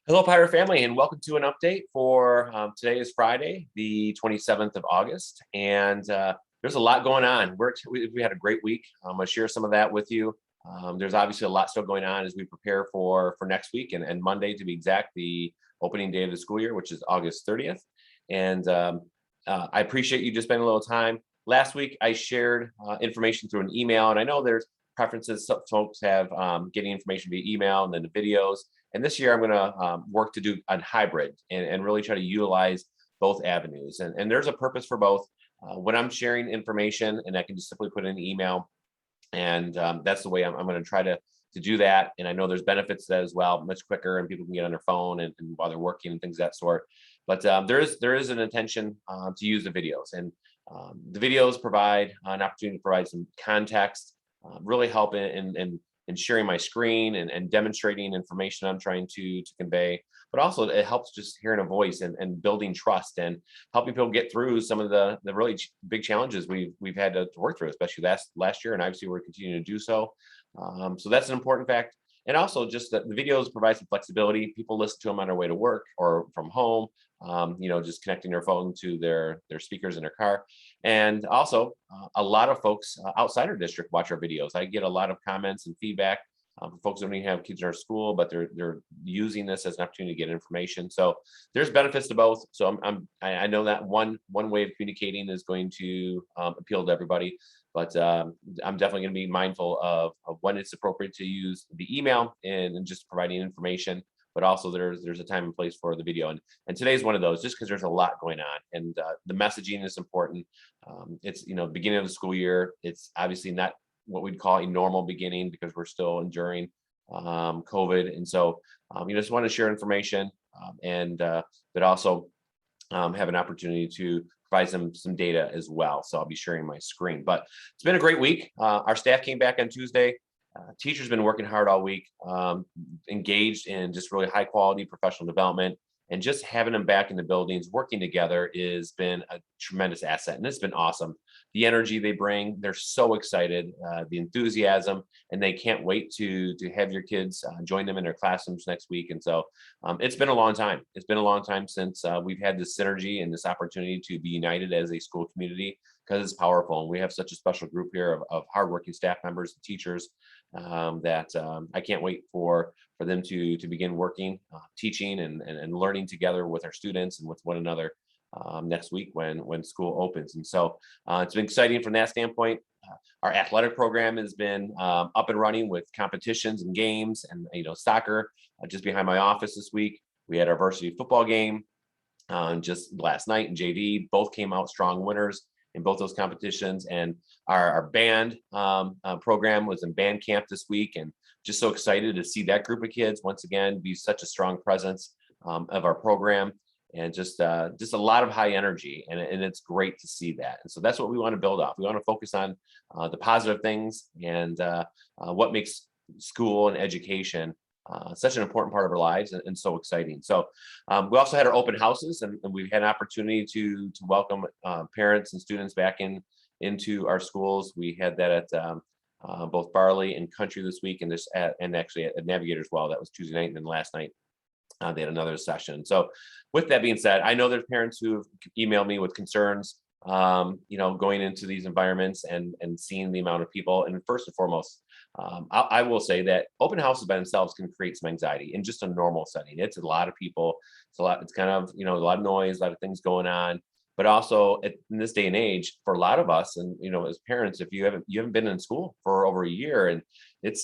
Hello, Pirate family, and welcome to an update for today is Friday, the 27th of August, and there's a lot going on. We had a great week. I'm going to share some of that with you. There's obviously a lot still going on as we prepare for next week and Monday to be exact, the opening day of the school year, which is August 30th. And I appreciate you just spending a little time. Last week, I shared information through an email, and I know there's preferences. Some folks have getting information via email and then the videos. And this year, I'm going to work to do a hybrid and really try to utilize both avenues. And there's a purpose for both. When I'm sharing information, and I can just simply put in an email, and that's the way I'm going to try to do that. And I know there's benefits to that as well, much quicker, and people can get on their phone and while they're working and things of that sort. But there is an intention to use the videos, and the videos provide an opportunity to provide some context, really help in sharing my screen and demonstrating information I'm trying to convey. But also it helps just hearing a voice and building trust and helping people get through some of the really big challenges we've had to work through, especially last year, and obviously we're continuing to do so. So that's an important fact. And also just that the videos provide some flexibility. People listen to them on their way to work or from home, just connecting their phone to their speakers in their car. And also, a lot of folks outside our district watch our videos. I get a lot of comments and feedback from folks who don't even have kids in our school, but they're using this as an opportunity to get information. So there's benefits to both. So I know that one way of communicating is going to appeal to everybody, but I'm definitely going to be mindful of when it's appropriate to use the email and just providing information. But also there's a time and place for the video, and today's one of those, just because there's a lot going on, and the messaging is important. It's beginning of the school year. It's obviously not what we'd call a normal beginning because we're still enduring COVID, and so just want to share information, and but also have an opportunity to provide some data as well. So I'll be sharing my screen. But it's been a great week. Our staff came back on Tuesday. Teachers been working hard all week, engaged in just really high quality professional development, and just having them back in the buildings working together has been a tremendous asset, and it's been awesome. The energy they bring, they're so excited, the enthusiasm, and they can't wait to have your kids join them in their classrooms next week. And so it's been a long time. It's been a long time since we've had this synergy and this opportunity to be united as a school community, because it's powerful. And we have such a special group here of hardworking staff members and teachers that I can't wait for them to begin working, teaching, and learning together with our students and with one another next week when school opens. And so it's been exciting from that standpoint. Our athletic program has been up and running with competitions and games, and soccer just behind my office this week. We had our varsity football game just last night, and JV both came out strong winners in both those competitions. And our band program was in band camp this week, and just so excited to see that group of kids once again be such a strong presence of our program, and just a lot of high energy, and it's great to see that. And so that's what we want to build off. We want to focus on the positive things and what makes school and education such an important part of our lives, and so exciting. So we also had our open houses, and we've had an opportunity to welcome parents and students back into our schools. We had that at both Barley and Country this week, and actually at Navigator as well. That was Tuesday night, and then last night they had another session. So with that being said, I know there's parents who have emailed me with concerns, going into these environments and seeing the amount of people. And first and foremost, I will say that open houses by themselves can create some anxiety in just a normal setting. It's a lot of people. It's kind of, a lot of noise, a lot of things going on. But also in this day and age, for a lot of us, and as parents, if you haven't been in school for over a year, and it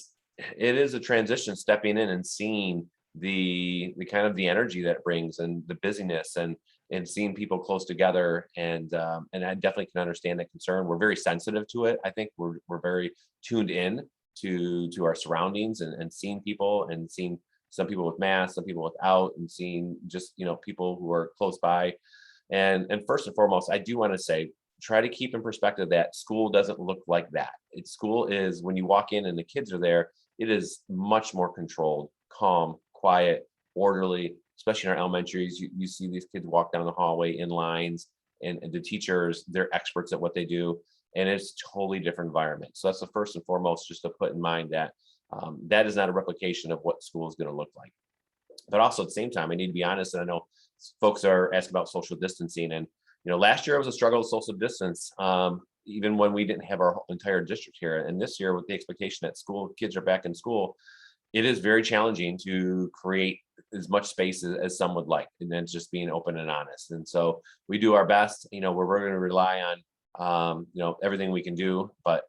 is a transition, stepping in and seeing the kind of the energy that it brings, and the busyness, and seeing people close together, and I definitely can understand that concern. We're very sensitive to it. I think we're very tuned in to our surroundings, and seeing people, and seeing some people with masks, some people without, and seeing just people who are close by. And first and foremost, I do want to say, try to keep in perspective that school doesn't look like that. School is, when you walk in and the kids are there, it is much more controlled, calm, quiet, orderly. Especially in our elementaries, you see these kids walk down the hallway in lines, and the teachers, they're experts at what they do, and it's a totally different environment. So that's the first and foremost, just to put in mind that that is not a replication of what school is going to look like. But also at the same time, I need to be honest, and I know folks are asking about social distancing. And last year it was a struggle with social distance, even when we didn't have our entire district here. And this year, with the expectation that school kids are back in school, it is very challenging to create as much space as some would like, and then just being open and honest. And so we do our best. We're going to rely on everything we can do. But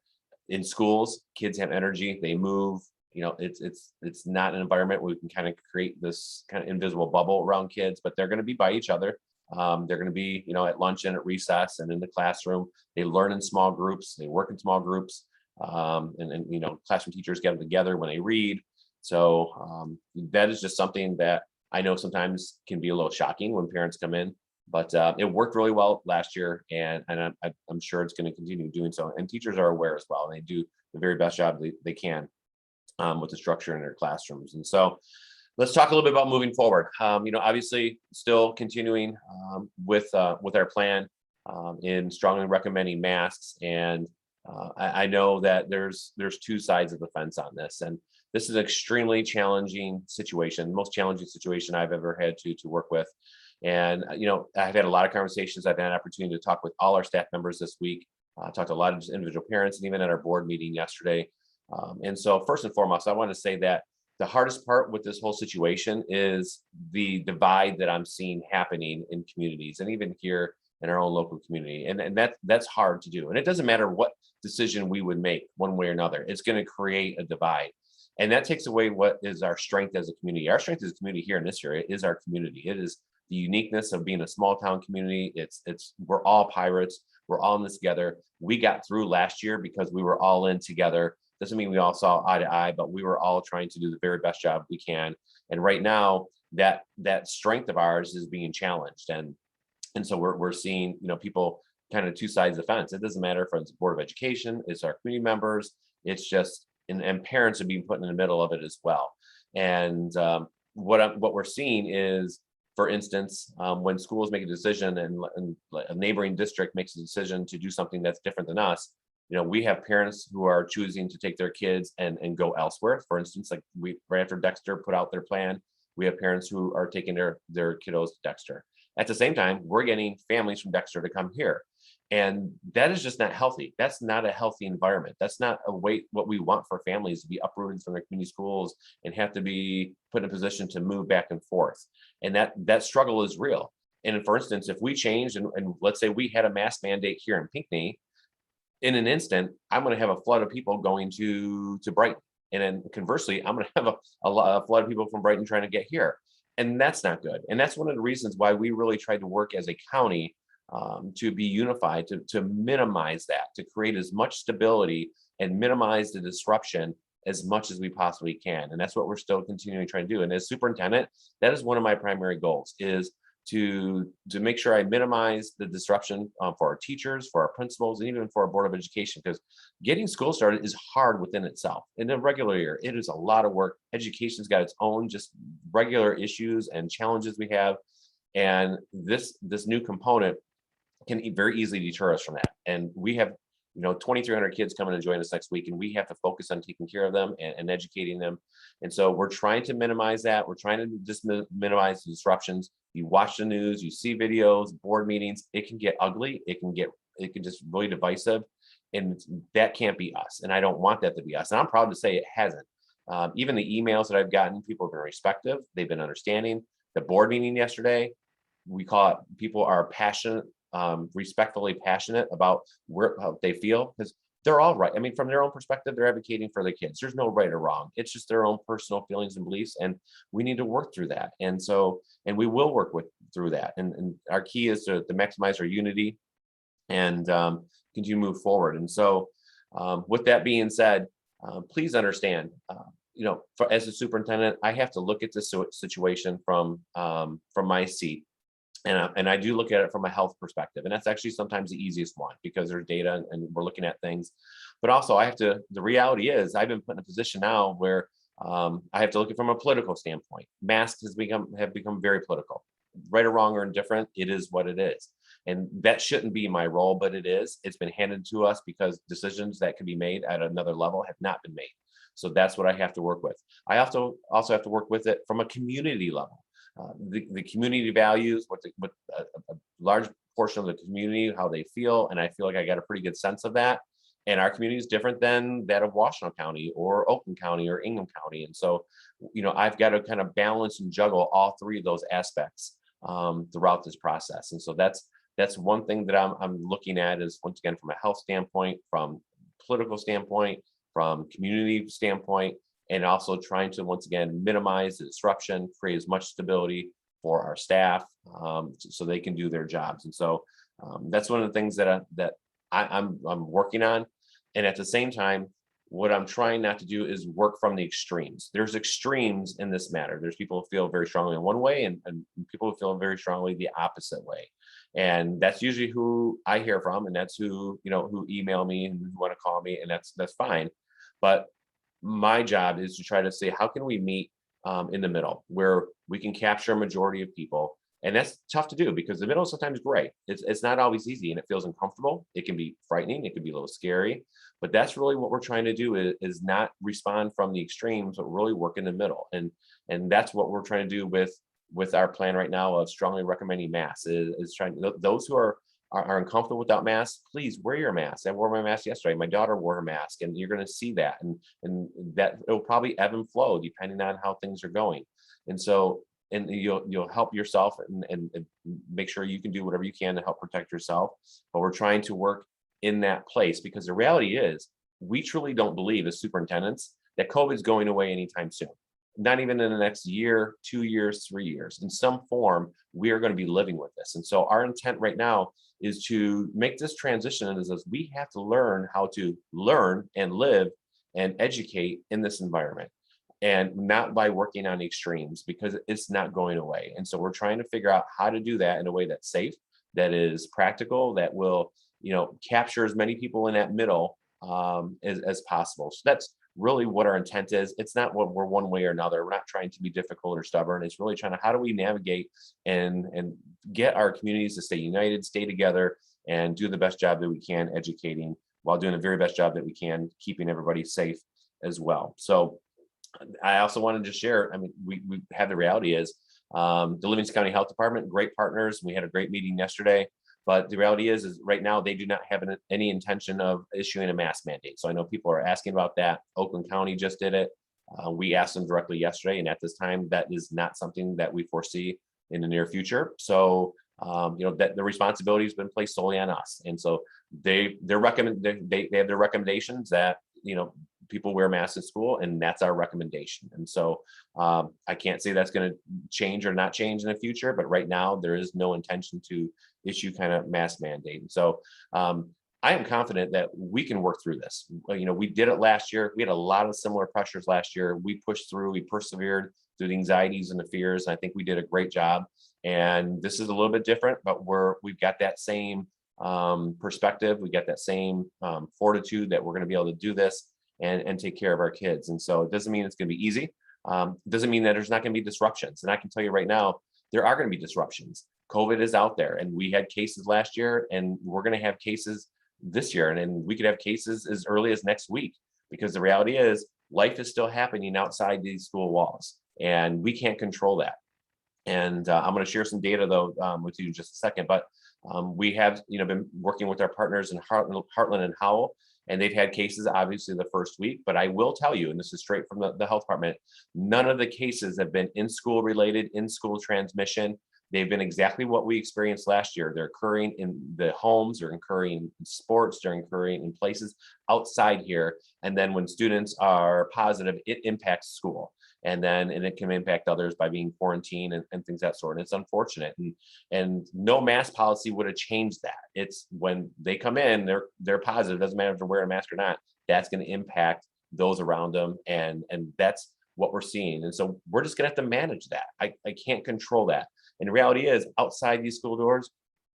in schools, kids have energy, they move. It's not an environment where we can kind of create this kind of invisible bubble around kids, but they're going to be by each other. They're going to be, at lunch and at recess and in the classroom. They learn in small groups, they work in small groups, and classroom teachers get them together when they read. So that is just something that I know sometimes can be a little shocking when parents come in, but it worked really well last year, and I'm sure it's going to continue doing so. And teachers are aware as well, and they do the very best job they can with the structure in their classrooms. And so let's talk a little bit about moving forward. Obviously still continuing with our plan in strongly recommending masks. And I know that there's two sides of the fence on this. And this is an extremely challenging situation, most challenging situation I've ever had to work with. And, I've had a lot of conversations. I've had an opportunity to talk with all our staff members this week, talked to a lot of individual parents, and even at our board meeting yesterday. And so first and foremost, I want to say that the hardest part with this whole situation is the divide that I'm seeing happening in communities, and even here in our own local community. And that's hard to do. And it doesn't matter what decision we would make one way or another, it's going to create a divide. And that takes away what is our strength as a community. Our strength as a community here in this area is our community. It is the uniqueness of being a small town community. We're all pirates. We're all in this together. We got through last year because we were all in together. Doesn't mean we all saw eye to eye, but we were all trying to do the very best job we can. And right now, that strength of ours is being challenged. And so we're seeing, people kind of two sides of the fence. It doesn't matter if it's the Board of Education, it's our community members, it's just, and parents are being put in the middle of it as well. And what we're seeing is, for instance, when schools make a decision and a neighboring district makes a decision to do something that's different than us, we have parents who are choosing to take their kids and go elsewhere. For instance, like right after Dexter put out their plan, we have parents who are taking their kiddos to Dexter. At the same time, we're getting families from Dexter to come here. And that is just not healthy. That's not a healthy environment. That's not what we want for families to be uprooted from their community schools and have to be put in a position to move back and forth. And that struggle is real. And for instance, if we changed and let's say we had a mask mandate here in Pinckney, in an instant, I'm going to have a flood of people going to Brighton. And then conversely, I'm going to have a flood of people from Brighton trying to get here. And that's not good. And that's one of the reasons why we really tried to work as a county to be unified, to minimize that, to create as much stability and minimize the disruption as much as we possibly can. And that's what we're still continuing to try to do. And as superintendent, that is one of my primary goals, is to make sure I minimize the disruption for our teachers, for our principals, and even for our Board of Education, because getting school started is hard within itself. In a regular year, it is a lot of work. Education's got its own just regular issues and challenges we have. And this new component can very easily deter us from that. And we have 2,300 kids coming to join us next week, and we have to focus on taking care of them and educating them. And so we're trying to minimize that. We're trying to just minimize the disruptions. You watch the news, you see videos, board meetings, it can get ugly. It can just really divisive, and that can't be us. And I don't want that to be us. And I'm proud to say it hasn't. Even the emails that I've gotten, people have been respectful. They've been understanding. The board meeting yesterday, we call it, people are passionate, respectfully passionate about how they feel, because they're all right. I mean, from their own perspective, they're advocating for their kids. There's no right or wrong. It's just their own personal feelings and beliefs, and we need to work through that. And we will work through that. And our key is to maximize our unity and continue to move forward. And so, with that being said, please understand, as a superintendent, I have to look at this situation from my seat. And I do look at it from a health perspective. And that's actually sometimes the easiest one, because there's data and we're looking at things. But also the reality is, I've been put in a position now where I have to look at it from a political standpoint. Masks have become very political. Right or wrong or indifferent, it is what it is. And that shouldn't be my role, but it is. It's been handed to us because decisions that can be made at another level have not been made. So that's what I have to work with. I also have to work with it from a community level. The community values, what a large portion of the community, how they feel, and I feel like I got a pretty good sense of that. And our community is different than that of Washtenaw County or Oakland County or Ingham County, and so I've got to kind of balance and juggle all three of those aspects throughout this process. And so that's one thing that I'm looking at is, once again, from a health standpoint, from political standpoint, from community standpoint, and also trying to, once again, minimize the disruption, create as much stability for our staff, so they can do their jobs. And so that's one of the things that I'm working on. And at the same time, what I'm trying not to do is work from the extremes. There's extremes in this matter. There's people who feel very strongly in one way, and people who feel very strongly the opposite way. And that's usually who I hear from, and that's who email me and who want to call me, and that's fine. But my job is to try to say, how can we meet in the middle where we can capture a majority of people? And that's tough to do because the middle is sometimes gray. It's not always easy, and it feels uncomfortable. It can be frightening. It can be a little scary, but that's really what we're trying to do is not respond from the extremes, but really work in the middle. And that's what we're trying to do with our plan right now of strongly recommending masks, is trying those who are uncomfortable without masks, please wear your mask. I wore my mask yesterday. My daughter wore her mask, and you're going to see that, and that it'll probably ebb and flow depending on how things are going. And so, and you'll help yourself and make sure you can do whatever you can to help protect yourself. But we're trying to work in that place, because the reality is we truly don't believe as superintendents that COVID is going away anytime soon. Not even in the next year, 2 years, 3 years. In some form, we are going to be living with this. And so our intent right now is to make this transition as we have to learn how to learn and live and educate in this environment, and not by working on extremes, because it's not going away. And so we're trying to figure out how to do that in a way that's safe, that is practical, that will, capture as many people in that middle as possible. So that's really what our intent is. It's not what we're one way or another. We're not trying to be difficult or stubborn. It's really trying to, how do we navigate and get our communities to stay united, stay together, and do the best job that we can educating, while doing the very best job that we can keeping everybody safe as well. So I also wanted to share, I mean, we have, the reality is the Livingston County Health Department, great partners. We had a great meeting yesterday. But the reality is right now they do not have any intention of issuing a mask mandate. So I know people are asking about that. Oakland County just did it. We asked them directly yesterday, and at this time, that is not something that we foresee in the near future. So that the responsibility has been placed solely on us, and so they have their recommendations that people wear masks at school, and that's our recommendation. And so I can't say that's going to change or not change in the future, but right now there is no intention to issue kind of mask mandate. And so I am confident that we can work through this. We did it last year. We had a lot of similar pressures last year. We pushed through, we persevered through the anxieties and the fears. And I think we did a great job. And this is a little bit different, but we've got that same perspective. We got that same fortitude that we're going to be able to do this and take care of our kids. And so it doesn't mean it's going to be easy. Doesn't mean that there's not going to be disruptions. And I can tell you right now, there are going to be disruptions. COVID is out there, and we had cases last year, and we're going to have cases this year. And we could have cases as early as next week, because the reality is life is still happening outside these school walls, and we can't control that. And I'm going to share some data though with you in just a second, but we have been working with our partners in Heartland and Howell, and they've had cases obviously the first week. But I will tell you, and this is straight from the health department, none of the cases have been in school related, in school transmission. They've been exactly what we experienced last year. They're occurring in the homes, they're occurring in sports, they're occurring in places outside here. And then when students are positive, it impacts school. And it can impact others by being quarantined and things of that sort. And it's unfortunate. And no mask policy would have changed that. It's when they come in, they're positive, doesn't matter if they're wearing a mask or not, that's going to impact those around them. And that's what we're seeing. And so we're just gonna have to manage that. I can't control that. And the reality is, outside these school doors,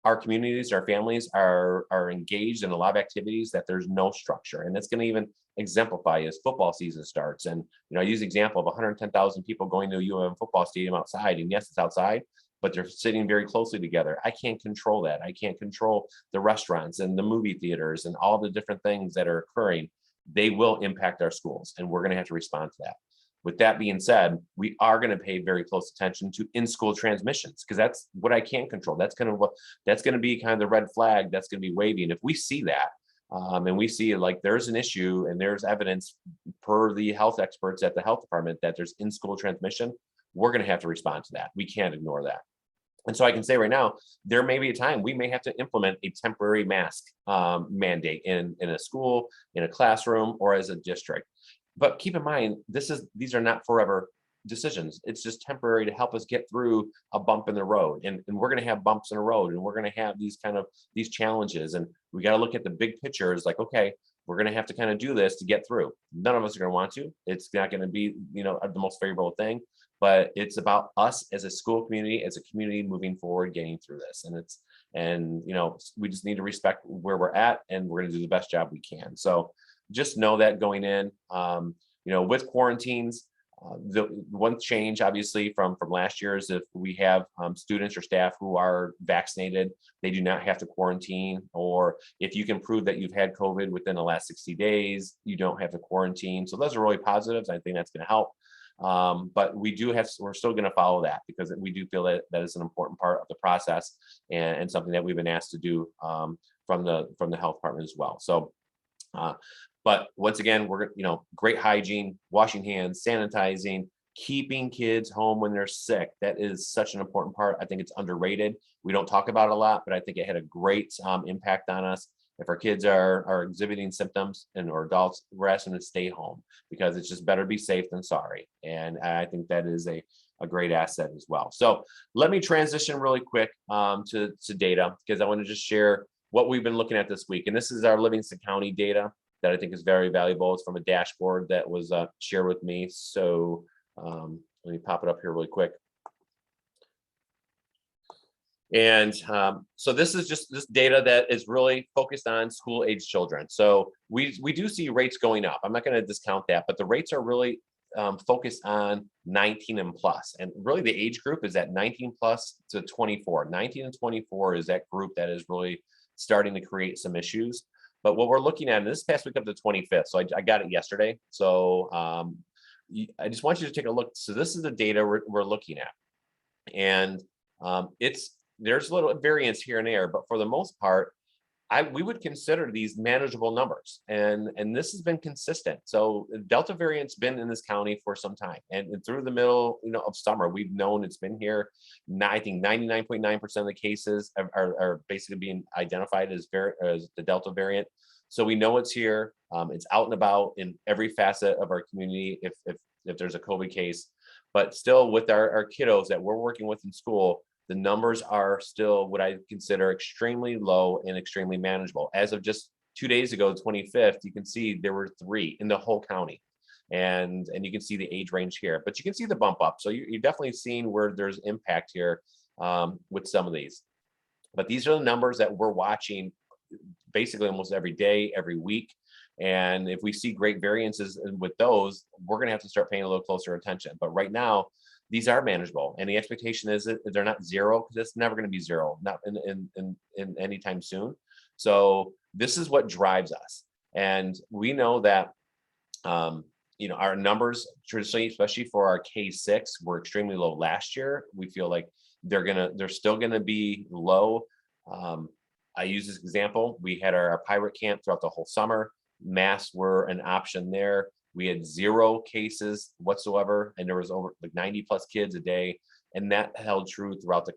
our communities, our families are engaged in a lot of activities that there's no structure. And that's going to even exemplify as football season starts. And I use the example of 110,000 people going to a UM football stadium outside. And yes, it's outside, but they're sitting very closely together. I can't control that. I can't control the restaurants and the movie theaters and all the different things that are occurring. they will impact our schools, and we're going to have to respond to that. With that being said, we are going to pay very close attention to in-school transmissions, because that's what I can't control. That's kind of what that's going to be kind of the red flag that's going to be waving. If we see that, and we see like there's an issue and there's evidence per the health experts at the health department that there's in-school transmission, we're going to have to respond to that. We can't ignore that. And so I can say right now, there may be a time we may have to implement a temporary mask mandate in a school, in a classroom, or as a district. But keep in mind, these are not forever decisions. It's just temporary to help us get through a bump in the road. And we're going to have bumps in the road, and we're going to have these challenges. And we got to look at the big picture. It's like, okay, we're going to have to kind of do this to get through. None of us are going to want to. It's not going to be, the most favorable thing, but it's about us as a school community, as a community moving forward, getting through this. And we just need to respect where we're at, and we're going to do the best job we can. So just know that going in, with quarantines, the one change obviously from last year is if we have students or staff who are vaccinated, they do not have to quarantine. Or if you can prove that you've had COVID within the last 60 days, you don't have to quarantine. So those are really positives. I think that's going to help. But we're still going to follow that, because we do feel that that is an important part of the process, and something that we've been asked to do from the health department as well. So, but once again, we're great hygiene, washing hands, sanitizing, keeping kids home when they're sick. That is such an important part. I think it's underrated. We don't talk about it a lot, but I think it had a great impact on us. If our kids are exhibiting symptoms or adults, we're asking them to stay home, because it's just better to be safe than sorry. And I think that is a great asset as well. So let me transition really quick to data, because I want to just share what we've been looking at this week. And this is our Livingston County data that I think is very valuable. It's from a dashboard that was shared with me. So let me pop it up here really quick. And so this is just this data that is really focused on school age children. So we do see rates going up. I'm not going to discount that, but the rates are really focused on 19 and plus. And really the age group is at 19 plus to 24. 19 and 24 is that group that is really starting to create some issues. But what we're looking at, and this past week up to the 25th, so I got it yesterday. So I just want you to take a look. So this is the data we're looking at. And there's a little variance here and there, but for the most part, we would consider these manageable numbers, and this has been consistent. So Delta variant's been in this county for some time, and through the middle of summer, we've known it's been here. I think 99.9% of the cases are basically being identified as the Delta variant. So we know it's here. It's out and about in every facet of our community if there's a COVID case. But still, with our kiddos that we're working with in school, the numbers are still what I consider extremely low and extremely manageable. As of just 2 days ago, the 25th, you can see there were 3 in the whole county. And you can see the age range here, but you can see the bump up. So you're definitely seeing where there's impact here with some of these. But these are the numbers that we're watching basically almost every day, every week. And if we see great variances with those, we're going to have to start paying a little closer attention. But right now, these are manageable, and the expectation is that they're not zero, because it's never going to be zero, not in anytime soon. So this is what drives us, and we know that our numbers traditionally, especially for our K6, were extremely low last year. We feel like they're still gonna be low. I use this example. We had our pirate camp throughout the whole summer. Masks were an option there. We had 0 cases whatsoever, and there was over like 90 plus kids a day, and that held true throughout the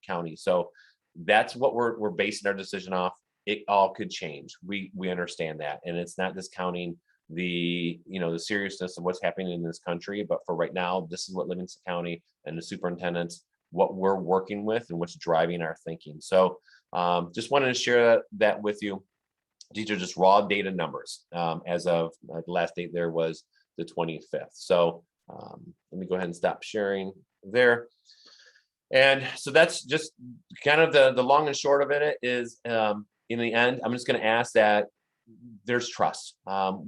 county. So that's what we're basing our decision off. It all could change. We understand that, and it's not discounting the seriousness of what's happening in this country. But for right now, this is what Livingston County and the superintendents, what we're working with and what's driving our thinking. So just wanted to share that with you. These are just raw data numbers as of the last date there was the 25th. So let me go ahead and stop sharing there. And so that's just kind of the long and short of it is in the end, I'm just going to ask that there's trust.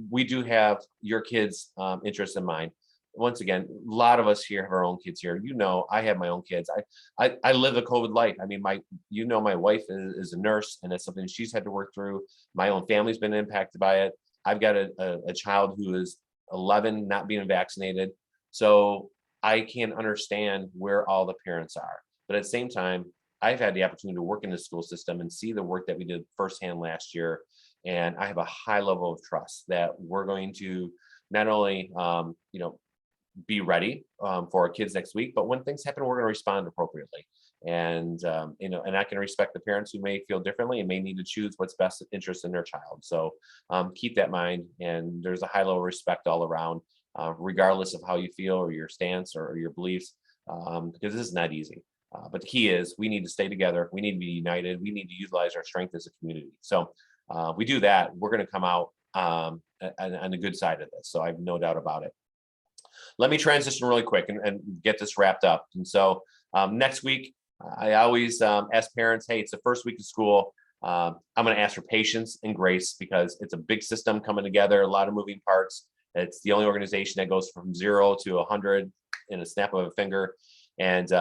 We do have your kids' interests in mind. Once again, a lot of us here have our own kids here. I have my own kids. I live a COVID life. I mean, my wife is a nurse, and it's something she's had to work through. My own family's been impacted by it. I've got a child who is 11 not being vaccinated. So I can understand where all the parents are. But at the same time, I've had the opportunity to work in the school system and see the work that we did firsthand last year. And I have a high level of trust that we're going to not only, be ready for our kids next week, but when things happen, we're going to respond appropriately. And and I can respect the parents who may feel differently and may need to choose what's best interest in their child. So keep that in mind. And there's a high level of respect all around, regardless of how you feel or your stance or your beliefs, because this is not easy. But the key is we need to stay together. We need to be united. We need to utilize our strength as a community. So we do that, we're going to come out on the good side of this. So I have no doubt about it. Let me transition really quick and get this wrapped up. And so next week, I always ask parents, hey, it's the first week of school. I'm going to ask for patience and grace because it's a big system coming together, a lot of moving parts. It's the only organization that goes from 0 to 100 in a snap of a finger. And,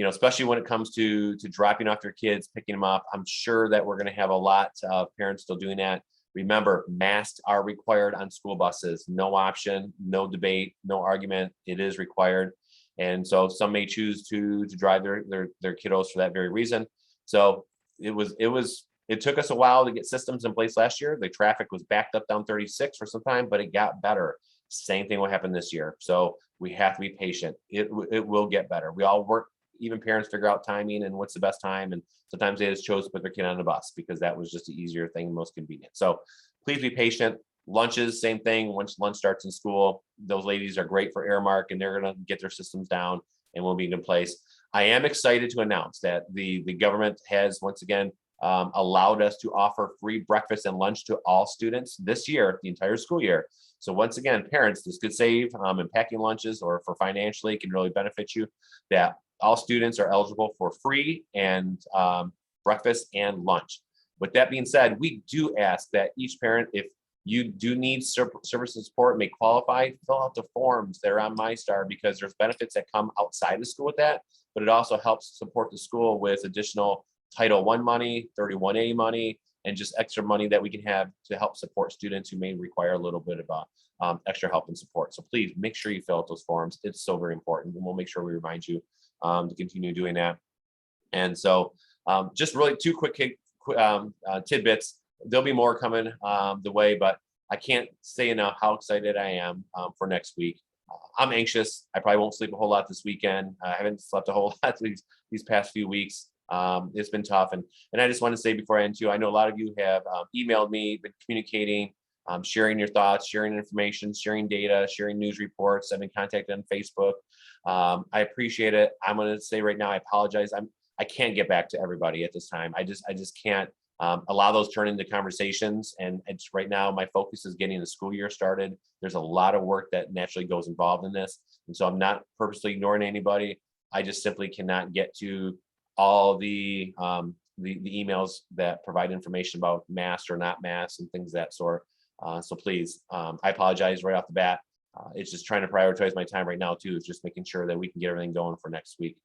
especially when it comes to dropping off your kids, picking them up, I'm sure that we're going to have a lot of parents still doing that. Remember, masks are required on school buses. No option, no debate, no argument. It is required. And so some may choose to drive their kiddos for that very reason. So it took us a while to get systems in place last year. The traffic was backed up down 36 for some time, but it got better. Same thing will happen this year. So we have to be patient. It will get better. We all work, even parents figure out timing and what's the best time. And sometimes they just chose to put their kid on the bus because that was just the easier thing, most convenient. So please be patient. Lunches, same thing. Once lunch starts in school, those ladies are great for Airmark and they're going to get their systems down and we'll be in good place. I am excited to announce that the government has once again allowed us to offer free breakfast and lunch to all students this year, the entire school year. So once again, parents, this could save in packing lunches or for financially can really benefit you. That all students are eligible for free and breakfast and lunch. With that being said, we do ask that each parent, if you do need service and support, may qualify, fill out the forms that are on MyStar because there's benefits that come outside the school with that, but it also helps support the school with additional Title I money, 31A money, and just extra money that we can have to help support students who may require a little bit of extra help and support. So please make sure you fill out those forms. It's so very important. And we'll make sure we remind you to continue doing that. And so just really two quick tidbits. There'll be more coming the way, but I can't say enough how excited I am for next week. I'm anxious. I probably won't sleep a whole lot this weekend. I haven't slept a whole lot these past few weeks. It's been tough. And I just want to say before I end too, I know a lot of you have emailed me, been communicating, sharing your thoughts, sharing information, sharing data, sharing news reports. I've been contacted on Facebook. I appreciate it. I'm going to say right now, I apologize. I can't get back to everybody at this time. I just can't allow those turn into conversations. And it's right now, my focus is getting the school year started. There's a lot of work that naturally goes involved in this. And so I'm not purposely ignoring anybody. I just simply cannot get to all the emails that provide information about masks or not masks and things of that sort. So please, I apologize right off the bat. It's just trying to prioritize my time right now too. It's just making sure that we can get everything going for next week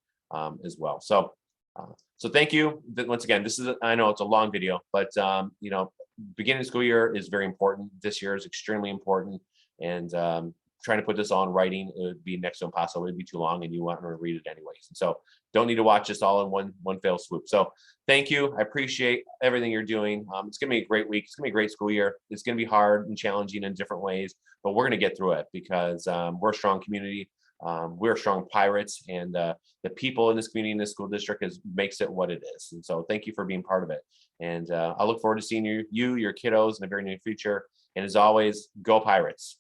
as well. So thank you. Once again, I know it's a long video, but beginning of school year is very important. This year is extremely important. And trying to put this all in writing, it would be next to impossible. It'd be too long and you want to read it anyways. And so don't need to watch this all in one fell swoop. So thank you. I appreciate everything you're doing. It's going to be a great week. It's going to be a great school year. It's going to be hard and challenging in different ways, but we're going to get through it because we're a strong community. We're strong pirates, and the people in this community, in this school district, makes it what it is. And so thank you for being part of it. And I look forward to seeing you, your kiddos in the very near future. And as always, go Pirates.